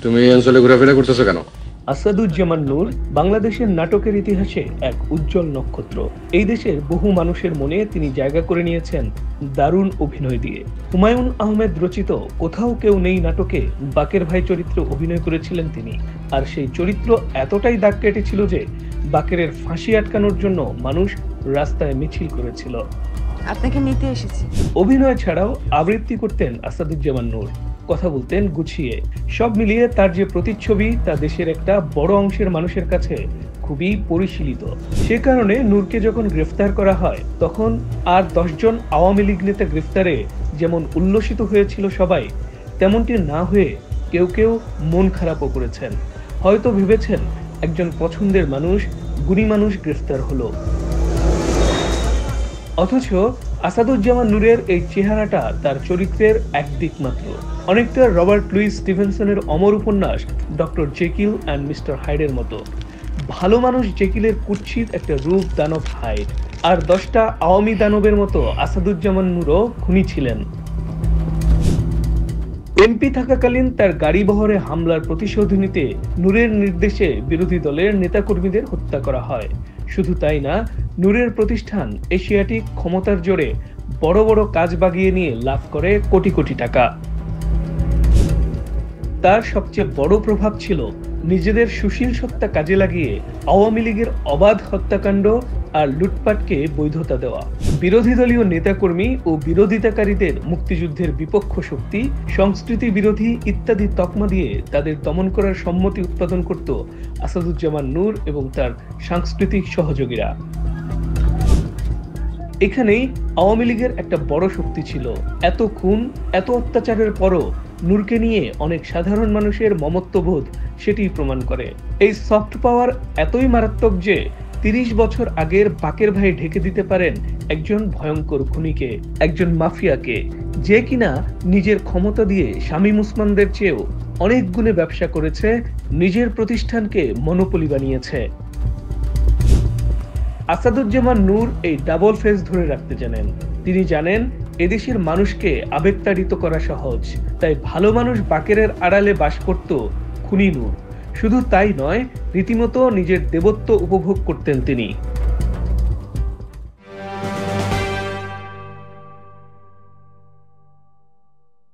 তুমি এই অঞ্চলে ঘোরাফেরা করতেছো কেন? আসাদুজ্জামান নূর বাংলাদেশের নাটকের ইতিহাসে এক উজ্জ্বল নক্ষত্র। এই দেশের বহু মানুষের মনে তিনি জায়গা করে নিয়েছেন দারুণ অভিনয় দিয়ে। হুমায়ুন আহমেদ রচিত কোথাও কেউ নেই নাটকে বাকের ভাই চরিত্রে অভিনয় করেছিলেন তিনি। আর সেই চরিত্র এতটাই দাগ কেটেছিল যে বাকেরের ফাঁসি আটকানোর জন্য মানুষ রাস্তায় মিছিল করেছিল। আপনাকে নিতে এসেছি। অভিনয় ছাড়াও আবৃত্তি করতেন আসাদুজ্জামান নূর, কথা বলতেন গুছিয়ে। সব মিলিয়ে তার যে প্রতিচ্ছবি তা দেশের একটা বড় অংশের মানুষের কাছে খুবই পরিশীলিত। সে কারণে নূরকে যখন গ্রেফতার করা হয় তখন আর 10 জন আওয়ামী লীগ নেতা গ্রেফতারে যেমন উল্লসিত হয়েছিল সবাই, তেমনটি না হয়ে কেউ কেউ মন খারাপও করেছেন। হয়তো ভেবেছেন একজন পছন্দের মানুষ, গুণী মানুষ গ্রেফতার হলো। অথচ আসাদুজ্জামান নূরের এই চেহারাটা তার চরিত্রের একদিক মাত্র। অনেকটা রবার্ট লুইস স্টিভেনসনের অমর উপন্যাস ডক্টর জেকিল অ্যান্ড মিস্টার হাইডের মতো। ভালো মানুষ জেকিলের কুৎসিত একটা রূপ দানব হাইড, আর 10টা আওয়ামী দানবের মতো আসাদুজ্জামান নূরও খুনি ছিলেন। এমপি থাকাকালীন তার গাড়ি বহরে হামলার প্রতিশোধ নিতে নূরের নির্দেশে বিরোধী দলের নেতাকর্মীদের হত্যা করা হয়। শুধু তাই না, নূরের প্রতিষ্ঠান এশিয়াটিক ক্ষমতার জোরে বড় বড় কাজ বাগিয়ে নিয়ে লাভ করে কোটি কোটি টাকা। তার সবচেয়ে বড় প্রভাব ছিল নিজেদের সুশীল সত্তা কাজে লাগিয়ে আওয়ামী লীগের অবাধ হত্যাকাণ্ড আর লুটপাটকে বৈধতা দেওয়া। বিরোধী দলীয় নেতাকর্মী ও বিরোধিতাকারীদের মুক্তিযুদ্ধের বিপক্ষ শক্তি, সংস্কৃতি বিরোধী ইত্যাদি তকমা দিয়ে তাদের দমন করার সম্মতি উৎপাদন করত আসাদুজ্জামান নূর এবং তার সাংস্কৃতিক সহযোগীরা। এখানেই আওয়ামী লীগের একটা বড় শক্তি ছিল। এত খুন, এত অত্যাচারের পরও নূরকে নিয়ে অনেক সাধারণ মানুষের মমত্ববোধ সেটি প্রমাণ করে। এই সফট পাওয়ার এতই মারাত্মক যে 30 বছর আগের বাকের ভাই ঢেকে দিতে পারেন একজন ভয়ঙ্কর খুনিকে, একজন মাফিয়াকে, যে কিনা নিজের ক্ষমতা দিয়ে শামীম উসমানদের চেয়েও অনেক গুণে ব্যবসা করেছে, নিজের প্রতিষ্ঠানকে মনোপলি বানিয়েছে। আসাদুজ্জামান নূর এই ডাবল ফেস ধরে রাখতে জানেন। তিনি জানেন এদেশের মানুষকে আবেগতাড়িত করা সহজ, তাই ভালো মানুষ বাকেরের আড়ালে বাস করত খুনি নূর। শুধু তাই নয়, রীতিমতো নিজের দেবত্ব উপভোগ করতেন তিনি।